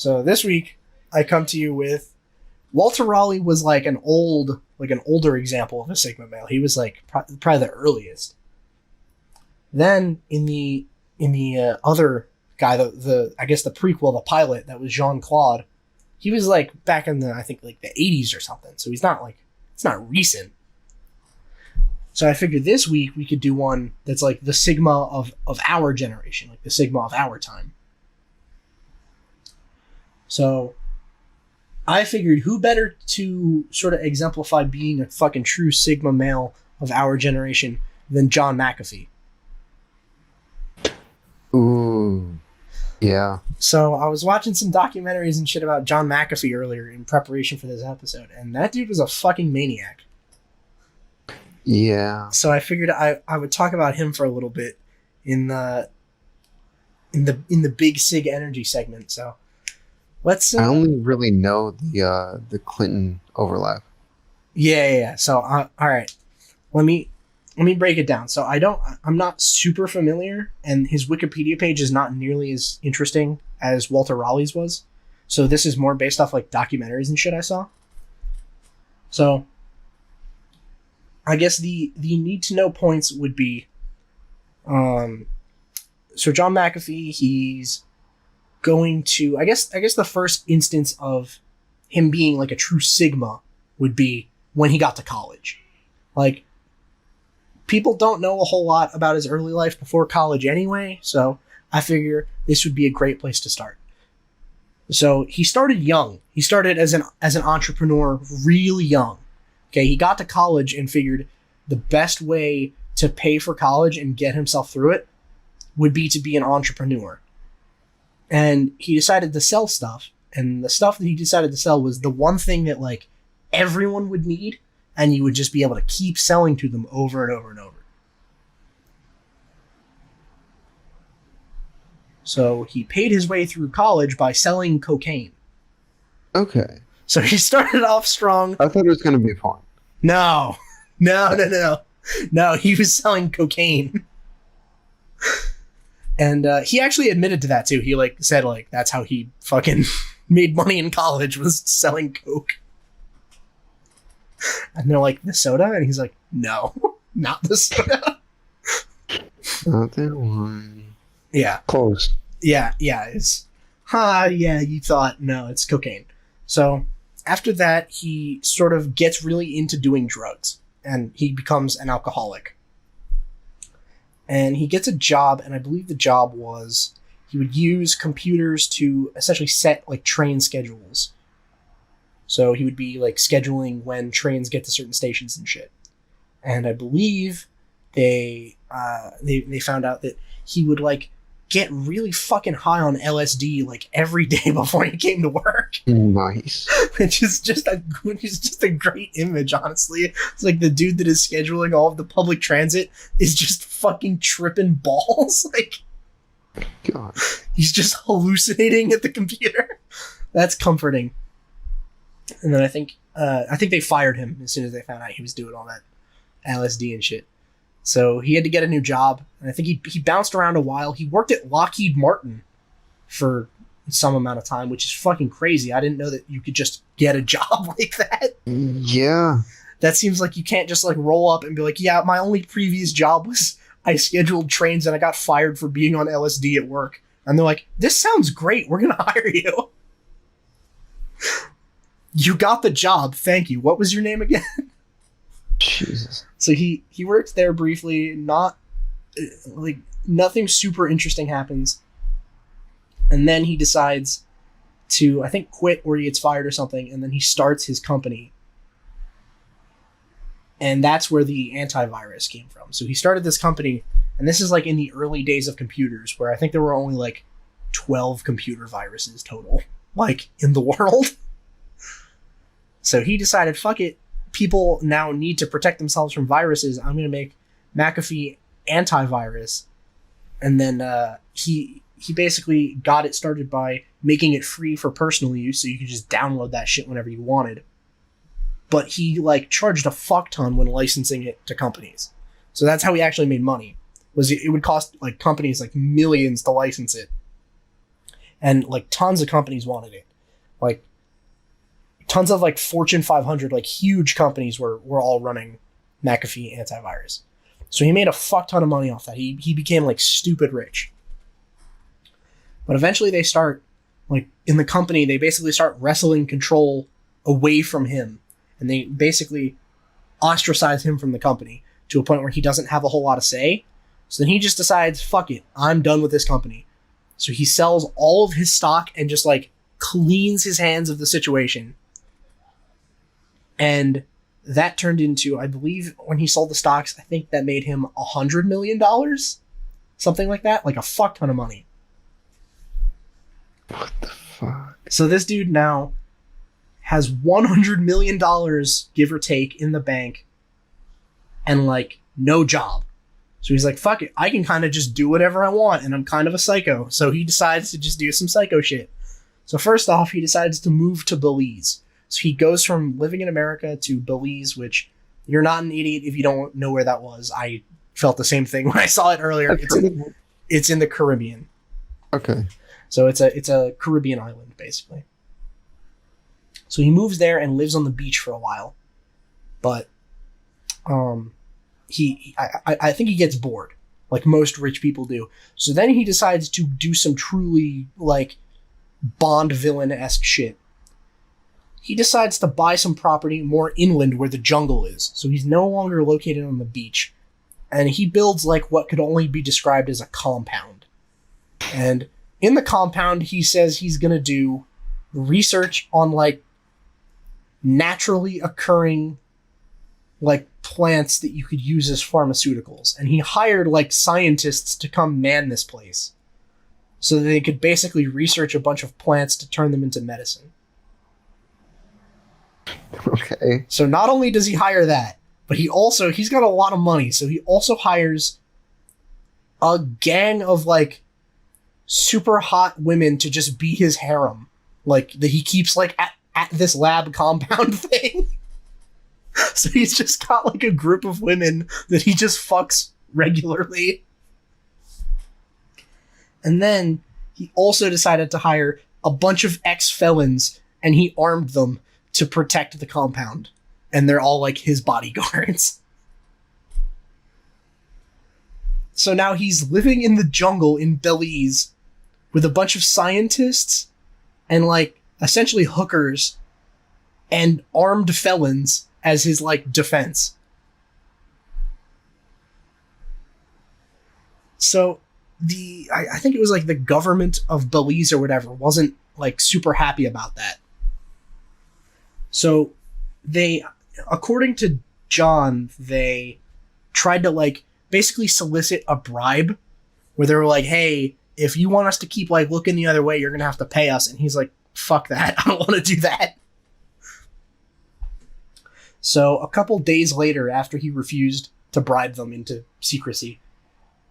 So this week, I come to you with Walter Raleigh was like an older example of a Sigma male. He was like probably the earliest. Then in the other guy, the I guess the prequel, the pilot, that was Jean Claude. He was like back in the, I think, like the 80s or something. So he's not like, it's not recent. So I figured this week we could do one that's like the Sigma of our generation, like the Sigma of our time. So I figured who better to sort of exemplify being a fucking true Sigma male of our generation than John McAfee. Ooh, yeah. So I was watching some documentaries and shit about John McAfee earlier in preparation for this episode, and that dude was a fucking maniac. Yeah. So I figured I would talk about him for a little bit in the big Sig Energy segment. So let's. I only really know the Clinton overlap. Yeah. So all right, let me break it down. So I'm not super familiar, and his Wikipedia page is not nearly as interesting as Walter Raleigh's was. So this is more based off like documentaries and shit I saw. So I guess the need to know points would be, so John McAfee, he's going to, I guess the first instance of him being like a true Sigma would be when he got to college. Like, people don't know a whole lot about his early life before college anyway, so I figure this would be a great place to start. So he started young. He started as an entrepreneur really young. Okay, he got to college and figured the best way to pay for college and get himself through it would be to be an entrepreneur. And he decided to sell stuff, and the stuff that he decided to sell was the one thing that like everyone would need, and you would just be able to keep selling to them over and over and over. So he paid his way through college by selling cocaine. Okay. So he started off strong. I thought it was going to be porn. No, he was selling cocaine. And he actually admitted to that too. He like said like that's how he fucking made money in college, was selling coke. And they're like, the soda? And he's like, no, not the soda. Not that one. Yeah. Close. Yeah, it's yeah, you thought, no, it's cocaine. So after that, he sort of gets really into doing drugs, and he becomes an alcoholic. And he gets a job, and I believe the job was he would use computers to essentially set like train schedules. So he would be like scheduling when trains get to certain stations and shit. And I believe they found out that he would like get really fucking high on LSD like every day before he came to work. Nice. Which is just a great image, honestly. It's like the dude that is scheduling all of the public transit is just fucking tripping balls. Like, God. He's just hallucinating at the computer. That's comforting. And then I think they fired him as soon as they found out he was doing all that LSD and shit. So he had to get a new job, and I think he bounced around a while. He worked at Lockheed Martin for some amount of time, which is fucking crazy. I didn't know that you could just get a job like that. Yeah. That seems like you can't just like roll up and be like, yeah, my only previous job was I scheduled trains and I got fired for being on LSD at work. And they're like, this sounds great. We're going to hire you. You got the job. Thank you. What was your name again? Jesus. So he worked there briefly. Not like nothing super interesting happens. And then he decides to, I think, quit or he gets fired or something. And then he starts his company. And that's where the antivirus came from. So he started this company, and this is like in the early days of computers, where I think there were only like 12 computer viruses total, like in the world. So he decided, fuck it, people now need to protect themselves from viruses. I'm going to make McAfee antivirus. And then he basically got it started by making it free for personal use, so you could just download that shit whenever you wanted. But he like charged a fuck ton when licensing it to companies. So that's how he actually made money. Was it would cost like companies like millions to license it. and like tons of companies wanted it. Like tons of like Fortune 500, like huge companies were all running McAfee antivirus. So he made a fuck ton of money off that. He became like stupid rich. But eventually they start, like in the company, they basically start wrestling control away from him. And they basically ostracize him from the company to a point where he doesn't have a whole lot of say. So then he just decides, fuck it, I'm done with this company. So he sells all of his stock and just like cleans his hands of the situation. And that turned into, I believe, when he sold the stocks, I think that made him $100 million, something like that, like a fuck ton of money. What the fuck? So this dude now has $100 million, give or take, in the bank, and like no job. So he's like, fuck it, I can kind of just do whatever I want, and I'm kind of a psycho. So he decides to just do some psycho shit. So first off, he decides to move to Belize. So he goes from living in America to Belize, which you're not an idiot if you don't know where that was. I felt the same thing when I saw it earlier. It's in the Caribbean. Okay. So it's a Caribbean island, basically. So he moves there and lives on the beach for a while. But I think he gets bored, like most rich people do. So then he decides to do some truly like Bond villain-esque shit. He decides to buy some property more inland where the jungle is. So he's no longer located on the beach. And he builds like what could only be described as a compound. And in the compound, he says he's going to do research on like naturally occurring like plants that you could use as pharmaceuticals. And he hired like scientists to come man this place so that they could basically research a bunch of plants to turn them into medicine. Okay. So not only does he hire that, but he's got a lot of money. So he also hires a gang of like super hot women to just be his harem. Like that he keeps like at this lab compound thing. So he's just got like a group of women that he just fucks regularly. And then he also decided to hire a bunch of ex-felons and he armed them to protect the compound. And they're all like his bodyguards. So now he's living in the jungle in Belize with a bunch of scientists and like essentially hookers and armed felons as his like defense. So I think it was like the government of Belize or whatever wasn't like super happy about that. So they, according to John, they tried to like basically solicit a bribe where they were like, hey, if you want us to keep like looking the other way, you're going to have to pay us. And he's like, fuck that. I don't want to do that. So a couple days later, after he refused to bribe them into secrecy,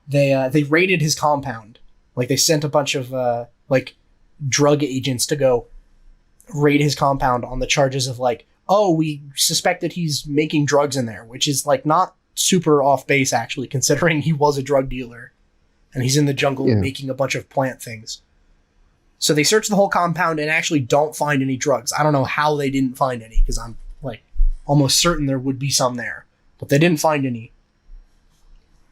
they raided his compound. Like they sent a bunch of like drug agents to go raid his compound on the charges of like, oh, we suspect that he's making drugs in there, which is like not super off base actually, considering he was a drug dealer and he's in the jungle making a bunch of plant things. So they search the whole compound and actually don't find any drugs. I don't know how they didn't find any, because I'm like almost certain there would be some there, but they didn't find any.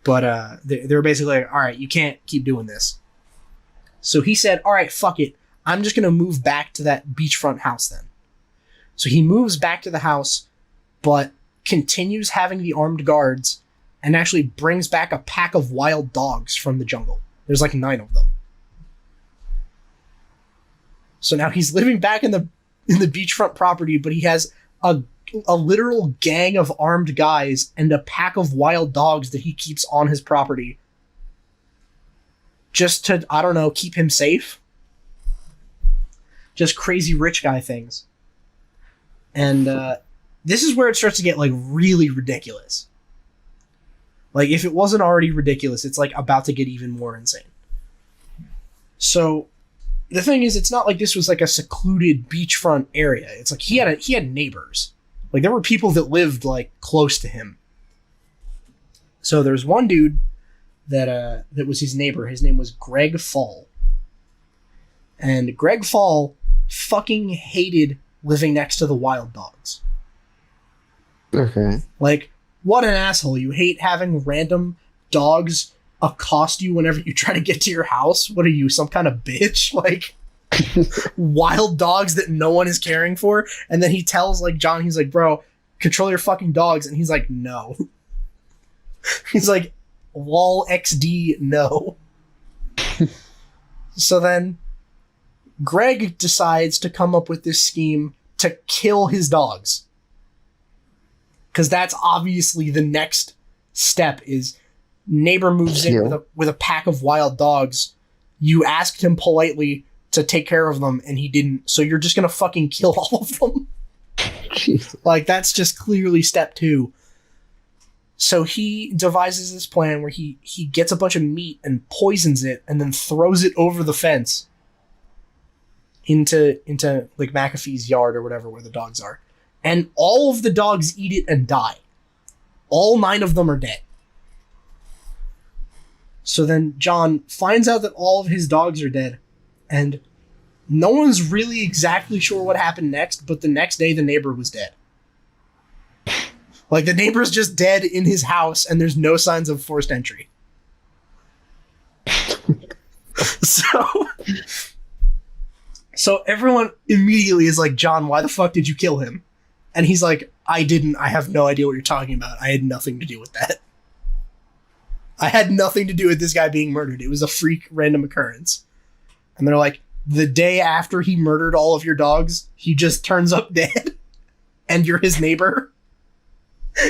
But they were basically like, all right, you can't keep doing this. So he said, all right, fuck it. I'm just going to move back to that beachfront house then. So he moves back to the house, but continues having the armed guards and actually brings back a pack of wild dogs from the jungle. There's like 9 of them. So now he's living back in the beachfront property, but he has a literal gang of armed guys and a pack of wild dogs that he keeps on his property just to, I don't know, keep him safe. Just crazy rich guy things. And this is where it starts to get like really ridiculous. Like if it wasn't already ridiculous, it's like about to get even more insane. So the thing is, it's not like this was like a secluded beachfront area. It's like he had neighbors. Like there were people that lived like close to him. So there's one dude that was his neighbor. His name was Greg Fall. And Greg Fall fucking hated living next to the wild dogs. Okay. Like, what an asshole. You hate having random dogs accost you whenever you try to get to your house? What are you, some kind of bitch? Like, wild dogs that no one is caring for? And then he tells, like, John, he's like, bro, control your fucking dogs. And he's like, no. He's like, lol XD, no. So then Greg decides to come up with this scheme to kill his dogs. Because that's obviously the next step is neighbor moves in with a pack of wild dogs. You asked him politely to take care of them and he didn't. So you're just going to fucking kill all of them. Jesus. Like, that's just clearly step 2. So he devises this plan where he gets a bunch of meat and poisons it and then throws it over the fence into like McAfee's yard or whatever where the dogs are. And all of the dogs eat it and die. All 9 of them are dead. So then John finds out that all of his dogs are dead, and no one's really exactly sure what happened next, but the next day the neighbor was dead. Like, the neighbor's just dead in his house, and there's no signs of forced entry. So everyone immediately is like, John, why the fuck did you kill him? And he's like, I didn't. I have no idea what you're talking about. I had nothing to do with that. I had nothing to do with this guy being murdered. It was a freak random occurrence. And they're like, the day after he murdered all of your dogs, he just turns up dead? And you're his neighbor?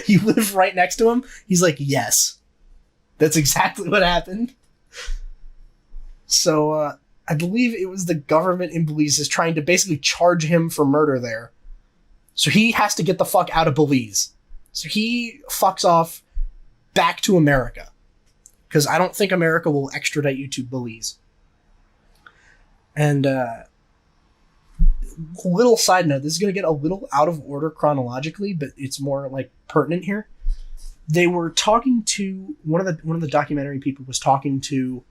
You live right next to him? He's like, yes. That's exactly what happened. So, I believe it was the government in Belize is trying to basically charge him for murder there. So he has to get the fuck out of Belize. So he fucks off back to America. Because I don't think America will extradite you to Belize. And, little side note, this is going to get a little out of order chronologically, but it's more, like, pertinent here. They were talking to, one of the documentary people was talking to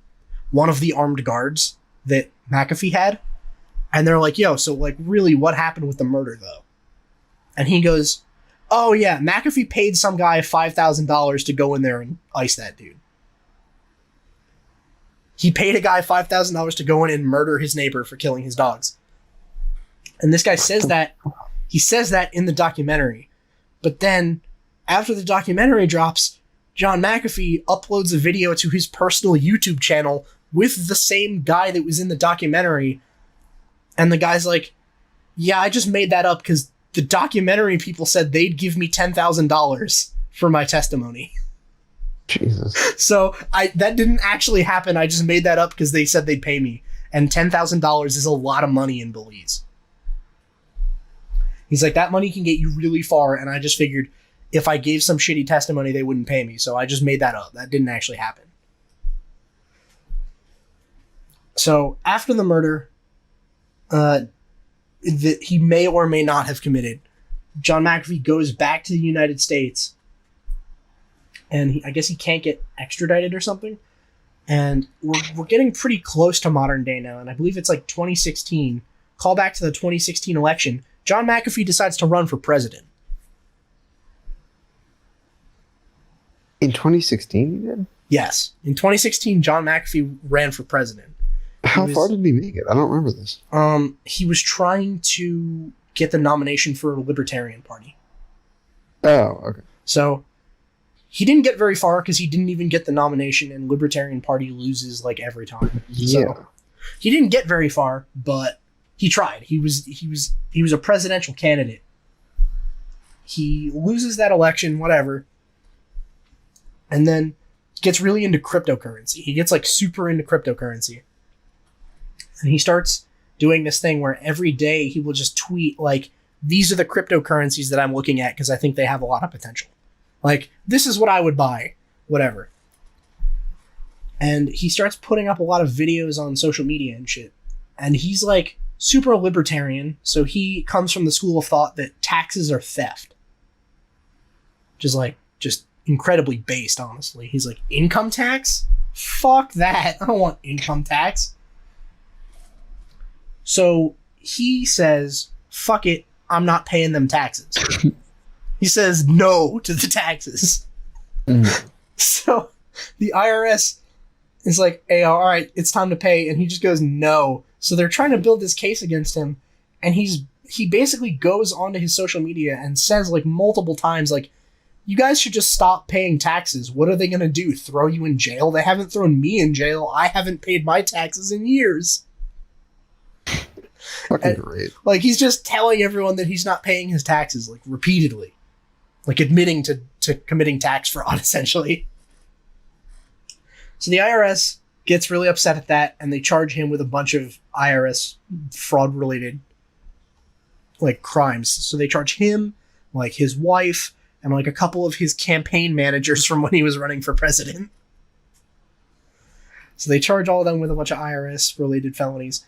one of the armed guards that McAfee had. And they're like, yo, so, like, really, what happened with the murder, though? And he goes, oh, yeah, McAfee paid some guy $5,000 to go in there and ice that dude. He paid a guy $5,000 to go in and murder his neighbor for killing his dogs. And this guy says that, he says that in the documentary. But then, after the documentary drops, John McAfee uploads a video to his personal YouTube channel with the same guy that was in the documentary. And the guy's like, yeah, I just made that up because the documentary people said they'd give me $10,000 for my testimony. Jesus. So that didn't actually happen. I just made that up because they said they'd pay me. And $10,000 is a lot of money in Belize. He's like, that money can get you really far, and I just figured if I gave some shitty testimony, they wouldn't pay me. So I just made that up. That didn't actually happen. So after the murder, that he may or may not have committed, John McAfee goes back to the United States, and I guess he can't get extradited or something. And we're getting pretty close to modern day now, and I believe it's like 2016. Call back to the 2016 election. John McAfee decides to run for president. In 2016 he did? Yes. In 2016, John McAfee ran for president. How far did he make it? I don't remember this. He was trying to get the nomination for a Libertarian Party. Oh, okay. So he didn't get very far because he didn't even get the nomination, and Libertarian Party loses like every time. Yeah. So he didn't get very far, but he tried. He was a presidential candidate. He loses that election, whatever, and then gets really into cryptocurrency. He gets like super into cryptocurrency. And he starts doing this thing where every day he will just tweet like, these are the cryptocurrencies that I'm looking at because I think they have a lot of potential. Like, this is what I would buy, whatever. And he starts putting up a lot of videos on social media and shit. And he's like super libertarian, so he comes from the school of thought that taxes are theft. Just incredibly based, honestly. He's like, income tax? Fuck that. I don't want income tax. So he says, fuck it, I'm not paying them taxes. He says no to the taxes. So the IRS is like, hey, all right, it's time to pay. And he just goes, no. So they're trying to build this case against him. And he basically goes onto his social media and says like multiple times, like, you guys should just stop paying taxes. What are they going to do? Throw you in jail? They haven't thrown me in jail. I haven't paid my taxes in years. Fucking great. Like, he's just telling everyone that he's not paying his taxes, like, repeatedly. Like, admitting to committing tax fraud, essentially. So the IRS gets really upset at that, and they charge him with a bunch of IRS fraud-related, like, crimes. So they charge him, like, his wife, and, like, a couple of his campaign managers from when he was running for president. So they charge all of them with a bunch of IRS-related felonies.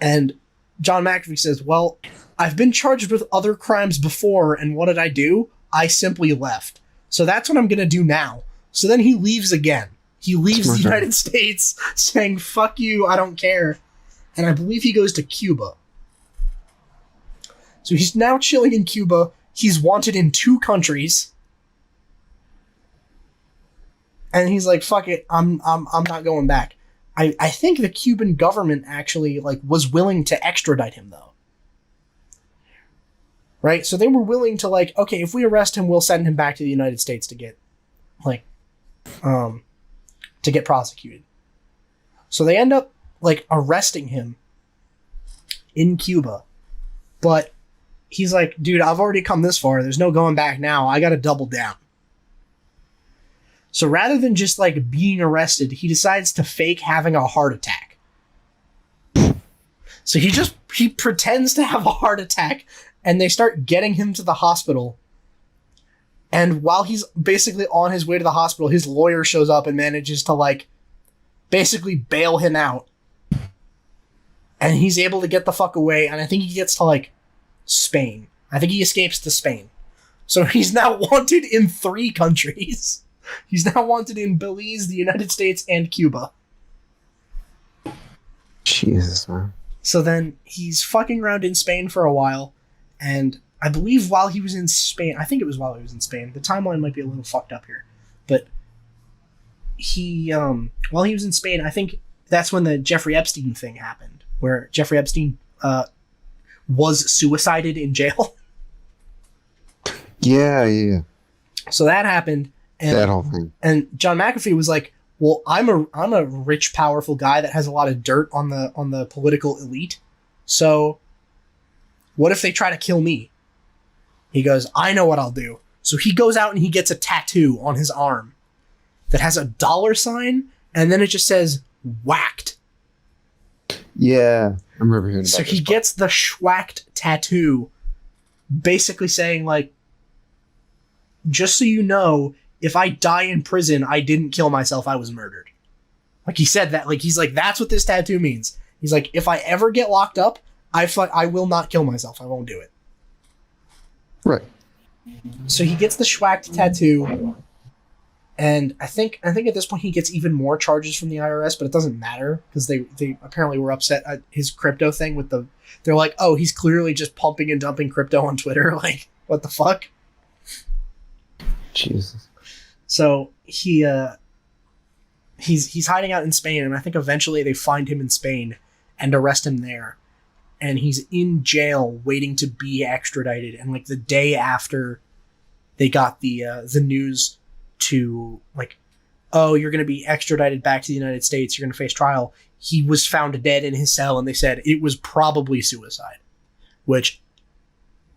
And John McAfee says, well, I've been charged with other crimes before, and what did I do? I simply left. So that's what I'm going to do now. So then he leaves again. He leaves the United States saying, fuck you, I don't care. And I believe he goes to Cuba. So he's now chilling in Cuba. He's wanted in 2 countries. And he's like, fuck it, I'm not going back. I think the Cuban government actually like was willing to extradite him though. Right? So they were willing to like, okay, if we arrest him, we'll send him back to the United States to get like to get prosecuted. So they end up like arresting him in Cuba. But he's like, dude, I've already come this far. There's no going back now. I got to double down. So rather than just like being arrested, he decides to fake having a heart attack. So he pretends to have a heart attack, and they start getting him to the hospital. And while he's basically on his way to the hospital, his lawyer shows up and manages to like basically bail him out. And he's able to get the fuck away, and I think he gets to like Spain. I think he escapes to Spain. So he's now wanted in 3 countries. He's now wanted in Belize, the United States, and Cuba. Jesus, man. So then he's fucking around in Spain for a while, and I believe while he was in Spain, I think it was while he was in Spain, the timeline might be a little fucked up here, but he, while he was in Spain, I think that's when the Jeffrey Epstein thing happened, where Jeffrey Epstein, was suicided in jail. Yeah. So that happened. And, that whole thing. And John McAfee was like, well, I'm a rich, powerful guy that has a lot of dirt on the political elite. So what if they try to kill me? He goes, I know what I'll do. So he goes out and he gets a tattoo on his arm that has a $sign, and then it just says whacked. Yeah, I remember hearing about So he gets the schwacked tattoo, basically saying like, just so you know, if I die in prison, I didn't kill myself, I was murdered. Like, he said that. Like, he's like, that's what this tattoo means. He's like, if I ever get locked up, I will not kill myself. I won't do it. Right. So he gets the schwacked tattoo, and I think at this point he gets even more charges from the IRS, but it doesn't matter, because they apparently were upset at his crypto thing with they're like, oh, he's clearly just pumping and dumping crypto on Twitter. Like, what the fuck? Jesus. So he's hiding out in Spain, and I think eventually they find him in Spain and arrest him there. And he's in jail waiting to be extradited. And like the day after they got the news to like, oh, you're going to be extradited back to the United States, you're going to face trial, he was found dead in his cell, and they said it was probably suicide, which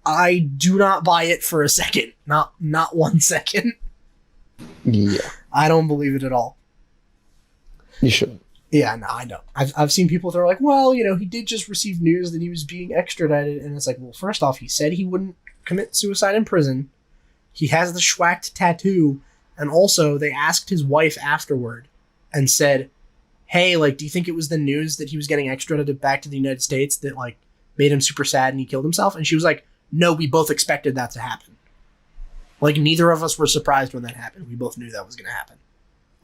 I do not buy it for a second. Not 1 second. Yeah. I don't believe it at all. You shouldn't. Yeah, no, I know. I've seen people that are like, well, you know, he did just receive news that he was being extradited, and it's like, well, first off, he said he wouldn't commit suicide in prison. He has the schwacked tattoo, and also they asked his wife afterward and said, hey, like, do you think it was the news that he was getting extradited back to the United States that like made him super sad and he killed himself? And she was like, no, we both expected that to happen. Like, neither of us were surprised when that happened. We both knew that was going to happen.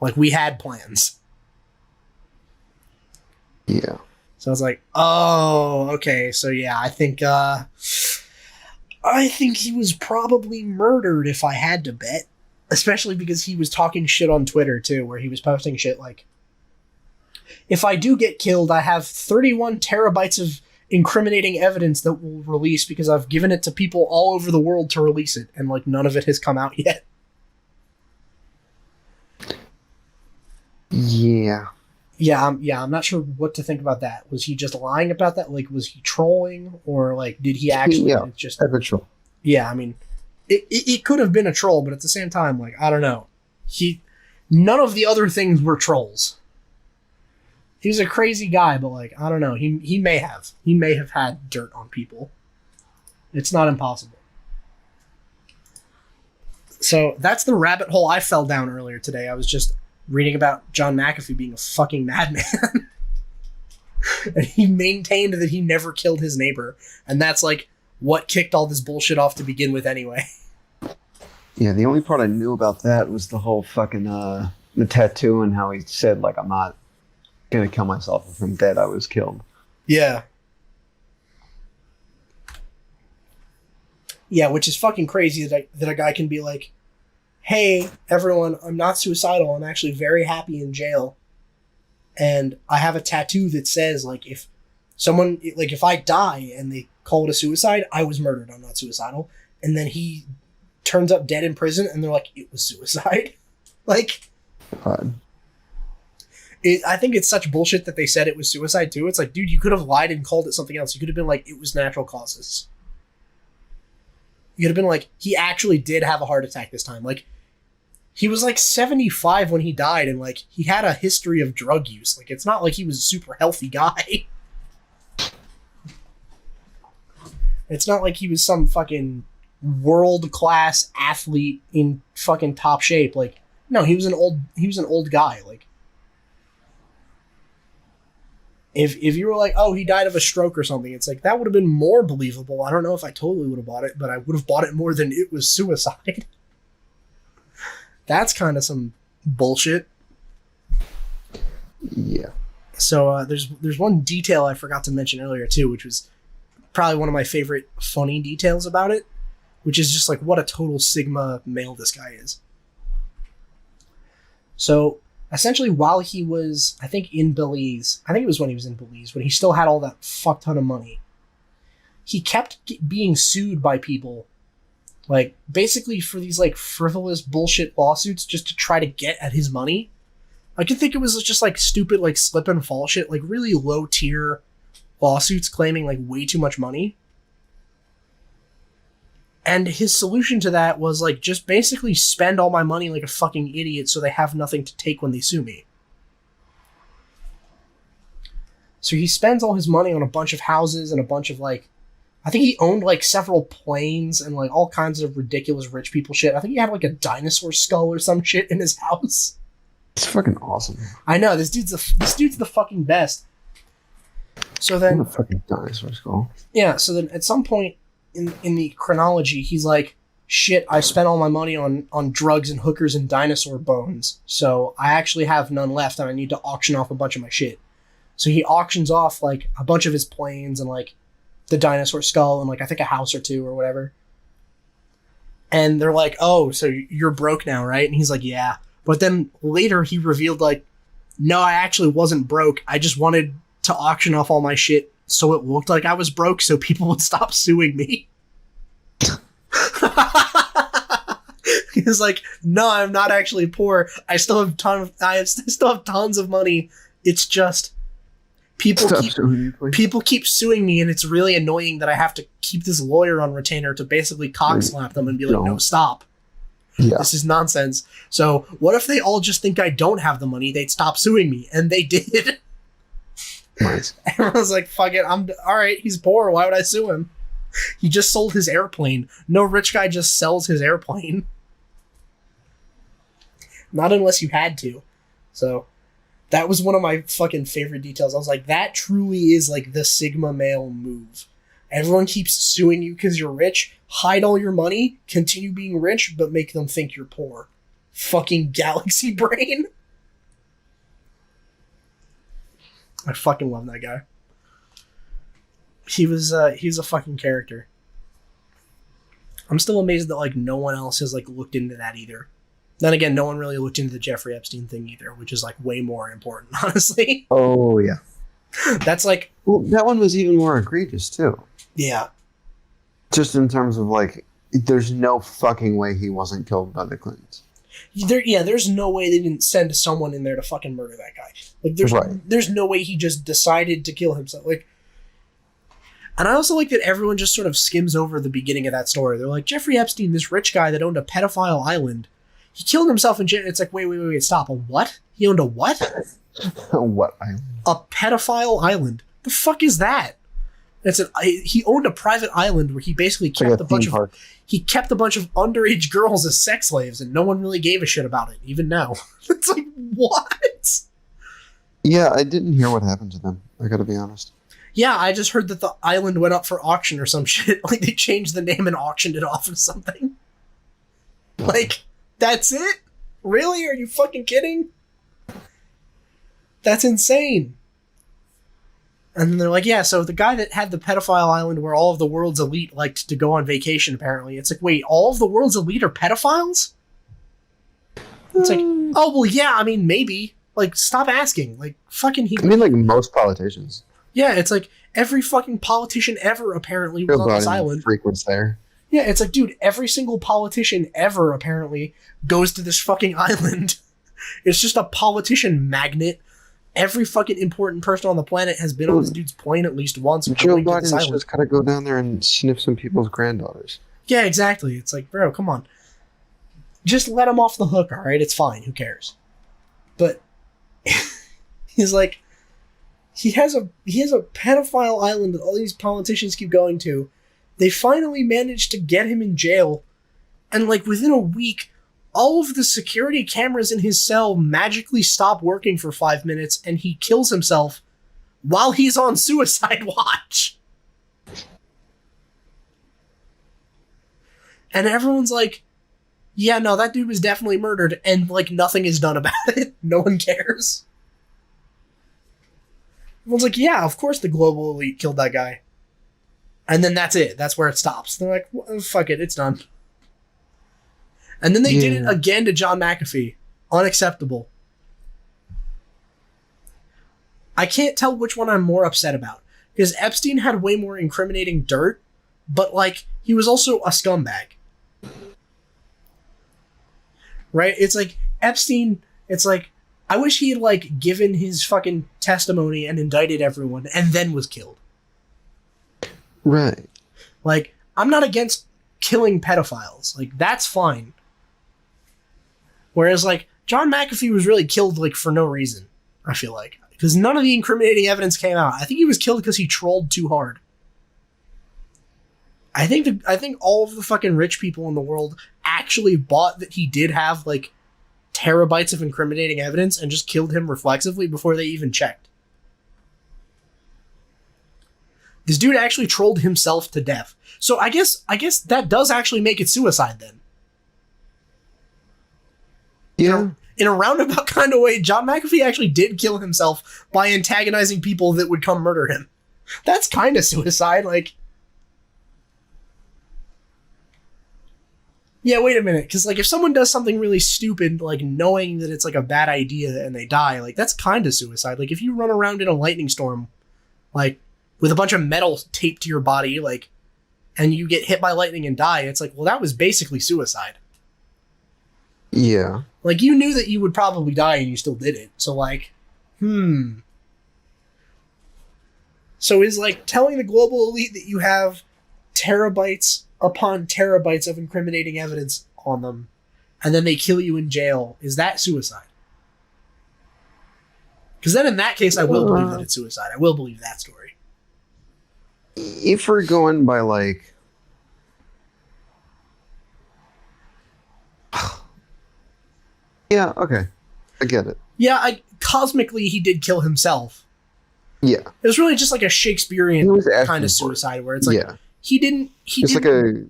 Like, we had plans. Yeah. So I was like, oh, okay. So yeah, I think he was probably murdered if I had to bet. Especially because he was talking shit on Twitter too, where he was posting shit like, if I do get killed, I have 31 terabytes of incriminating evidence that will release because I've given it to people all over the world to release it, and like none of it has come out yet. Yeah. I'm not sure what to think about that. Was he just lying about that? Like, was he trolling, or like, did he actually just? That's a troll. Yeah, I mean, it could have been a troll, but at the same time, like, I don't know. None of the other things were trolls. He was a crazy guy, but like, I don't know. He may have had dirt on people. It's not impossible. So that's the rabbit hole I fell down earlier today. I was just reading about John McAfee being a fucking madman. And he maintained that he never killed his neighbor. And that's like what kicked all this bullshit off to begin with anyway. Yeah, the only part I knew about that was the whole fucking the tattoo and how he said like, I'm not gonna kill myself. If I'm dead, I was killed. Yeah. Yeah, which is fucking crazy that a guy can be like, hey, everyone, I'm not suicidal. I'm actually very happy in jail. And I have a tattoo that says, like, if I die and they call it a suicide, I was murdered. I'm not suicidal. And then he turns up dead in prison and they're like, it was suicide. Like, I think it's such bullshit that they said it was suicide too. It's like, dude, you could have lied and called it something else. You could have been like, it was natural causes. You could have been like, he actually did have a heart attack this time. Like, he was like 75 when he died, and like, he had a history of drug use. Like, it's not like he was a super healthy guy. It's not like he was some fucking world-class athlete in fucking top shape. Like, no, he was an old guy. Like, if you were like, oh, he died of a stroke or something, it's like, that would have been more believable. I don't know if I totally would have bought it, but I would have bought it more than it was suicide. That's kind of some bullshit. Yeah. So there's one detail I forgot to mention earlier too, which was probably one of my favorite funny details about it, which is just like what a total Sigma male this guy is. So essentially, while he was, I think it was when he was in Belize, when he still had all that fuck ton of money, he kept being sued by people, like, basically for these, like, frivolous bullshit lawsuits just to try to get at his money. I could think it was just, like, stupid, like, slip and fall shit, like, really low-tier lawsuits claiming, like, way too much money. And his solution to that was, like, just basically spend all my money like a fucking idiot so they have nothing to take when they sue me. So he spends all his money on a bunch of houses and a bunch of, like, I think he owned, like, several planes and, like, all kinds of ridiculous rich people shit. I think he had, like, a dinosaur skull or some shit in his house. It's fucking awesome. I know, this dude's the fucking best. So then... What a fucking dinosaur skull. Yeah, so then at some point in the chronology, he's like, shit, I spent all my money on drugs and hookers and dinosaur bones, so I actually have none left and I need to auction off a bunch of my shit. So he auctions off, like, a bunch of his planes and, like, the dinosaur skull and, like, I think a house or two or whatever. And they're like, oh, so you're broke now, right? And he's like, yeah. But then later he revealed, like, no, I actually wasn't broke. I just wanted to auction off all my shit so it looked like I was broke so people would stop suing me. He's like, no, I'm not actually poor. I still have tons of money. It's just people keep suing me, and it's really annoying that I have to keep this lawyer on retainer to basically cock slap them and be like, no, stop. Yeah. This is nonsense. So what if they all just think I don't have the money? They'd stop suing me. And they did. Nice. Everyone's like, fuck it. All right. He's poor. Why would I sue him? He just sold his airplane. No rich guy just sells his airplane. Not unless you had to. So that was one of my fucking favorite details. I was like, that truly is like the Sigma male move. Everyone keeps suing you because you're rich. Hide all your money, continue being rich, but make them think you're poor. Fucking galaxy brain. I fucking love that guy. he was a fucking character. I'm still amazed that like no one else has like looked into that either. Then again, no one really looked into the Jeffrey Epstein thing either, which is like way more important, honestly. Oh yeah. That's like, well, that one was even more egregious too. Yeah. Just in terms of like, there's no fucking way he wasn't killed by the Clintons. There's no way they didn't send someone in there to fucking murder that guy. Like, there's no way he just decided to kill himself. Like, and I also like that everyone just sort of skims over the beginning of that story. They're like, Jeffrey Epstein, this rich guy that owned a pedophile island, he killed himself in jail. It's like, wait, stop. A what? He owned a what? A what island? A pedophile island. The fuck is that? He owned a private island where he basically kept a bunch of underage girls as sex slaves, and no one really gave a shit about it, even now. It's like, what? Yeah, I didn't hear what happened to them. I gotta be honest. Yeah, I just heard that the island went up for auction or some shit. Like, they changed the name and auctioned it off or something. Like, that's it? Really? Are you fucking kidding? That's insane. And then they're like, yeah, so the guy that had the pedophile island where all of the world's elite liked to go on vacation, apparently. It's like, wait, all of the world's elite are pedophiles? It's like, oh, well, yeah, I mean, maybe. Like, stop asking. Like, fucking... I mean, like, most politicians. Yeah, it's like, every fucking politician ever, apparently, was on this island. Frequents there. Yeah, it's like, dude, every single politician ever, apparently, goes to this fucking island. It's just a politician magnet. Every fucking important person on the planet has been on this dude's plane at least once. Joe Biden just gotta go down there and sniff some people's granddaughters. Yeah, exactly. It's like, bro, come on. Just let him off the hook, alright? It's fine. Who cares? But he's like, he has a pedophile island that all these politicians keep going to. They finally managed to get him in jail, and like within a week, all of the security cameras in his cell magically stop working for 5 minutes, and he kills himself while he's on suicide watch. And everyone's like, yeah, no, that dude was definitely murdered, and like nothing is done about it. No one cares. Everyone's like, yeah, of course the global elite killed that guy. And then that's it. That's where it stops. They're like, well, fuck it, it's done. And then they did it again to John McAfee. Unacceptable. I can't tell which one I'm more upset about. Because Epstein had way more incriminating dirt, but, like, he was also a scumbag. Right? It's like, Epstein, it's like, I wish he had, like, given his fucking testimony and indicted everyone and then was killed. Right. Like, I'm not against killing pedophiles. Like, that's fine. Whereas, like, John McAfee was really killed, like, for no reason, I feel like. Because none of the incriminating evidence came out. I think he was killed because he trolled too hard. I think all of the fucking rich people in the world actually bought that he did have, like, terabytes of incriminating evidence and just killed him reflexively before they even checked. This dude actually trolled himself to death. So I guess that does actually make it suicide then. Yeah. In a roundabout kind of way, John McAfee actually did kill himself by antagonizing people that would come murder him. That's kind of suicide, like... Yeah, wait a minute, because, like, if someone does something really stupid, like, knowing that it's, like, a bad idea and they die, like, that's kind of suicide. Like, if you run around in a lightning storm, like, with a bunch of metal taped to your body, like, and you get hit by lightning and die, it's like, well, that was basically suicide. Yeah. Like, you knew that you would probably die and you still did it. So, like, So is, like, telling the global elite that you have terabytes upon terabytes of incriminating evidence on them, and then they kill you in jail, is that suicide? Because then in that case, I will believe that it's suicide. I will believe that story. If we're going by, like... Yeah, okay. I get it. Yeah, cosmically, he did kill himself. Yeah. It was really just like a Shakespearean kind of suicide, where it's like, he didn't... It's like a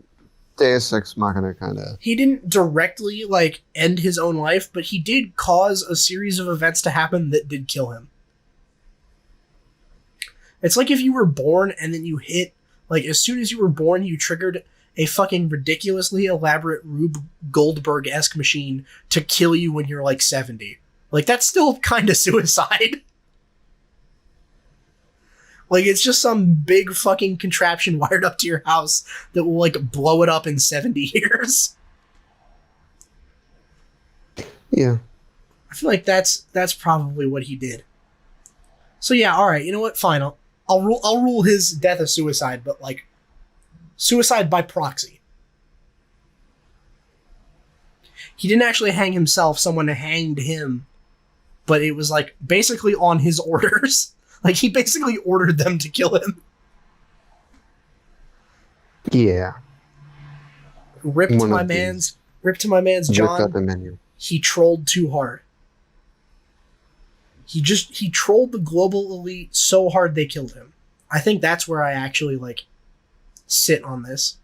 Deus Ex Machina kind of... He didn't directly, like, end his own life, but he did cause a series of events to happen that did kill him. It's like if you were born and then you hit, like, as soon as you were born, you triggered a fucking ridiculously elaborate Rube Goldberg-esque machine to kill you when you're, like, 70. Like, that's still kind of suicide. Like, it's just some big fucking contraption wired up to your house that will, like, blow it up in 70 years. Yeah. I feel like that's probably what he did. So yeah, all right. You know what? Fine. I'll rule his death a suicide, but like suicide by proxy. He didn't actually hang himself. Someone hanged him, but it was like basically on his orders. Like he basically ordered them to kill him. Yeah. Ripped to my man's John. Ripped up the menu. He trolled too hard. He trolled the global elite so hard they killed him. I think that's where I actually, like, sit on this.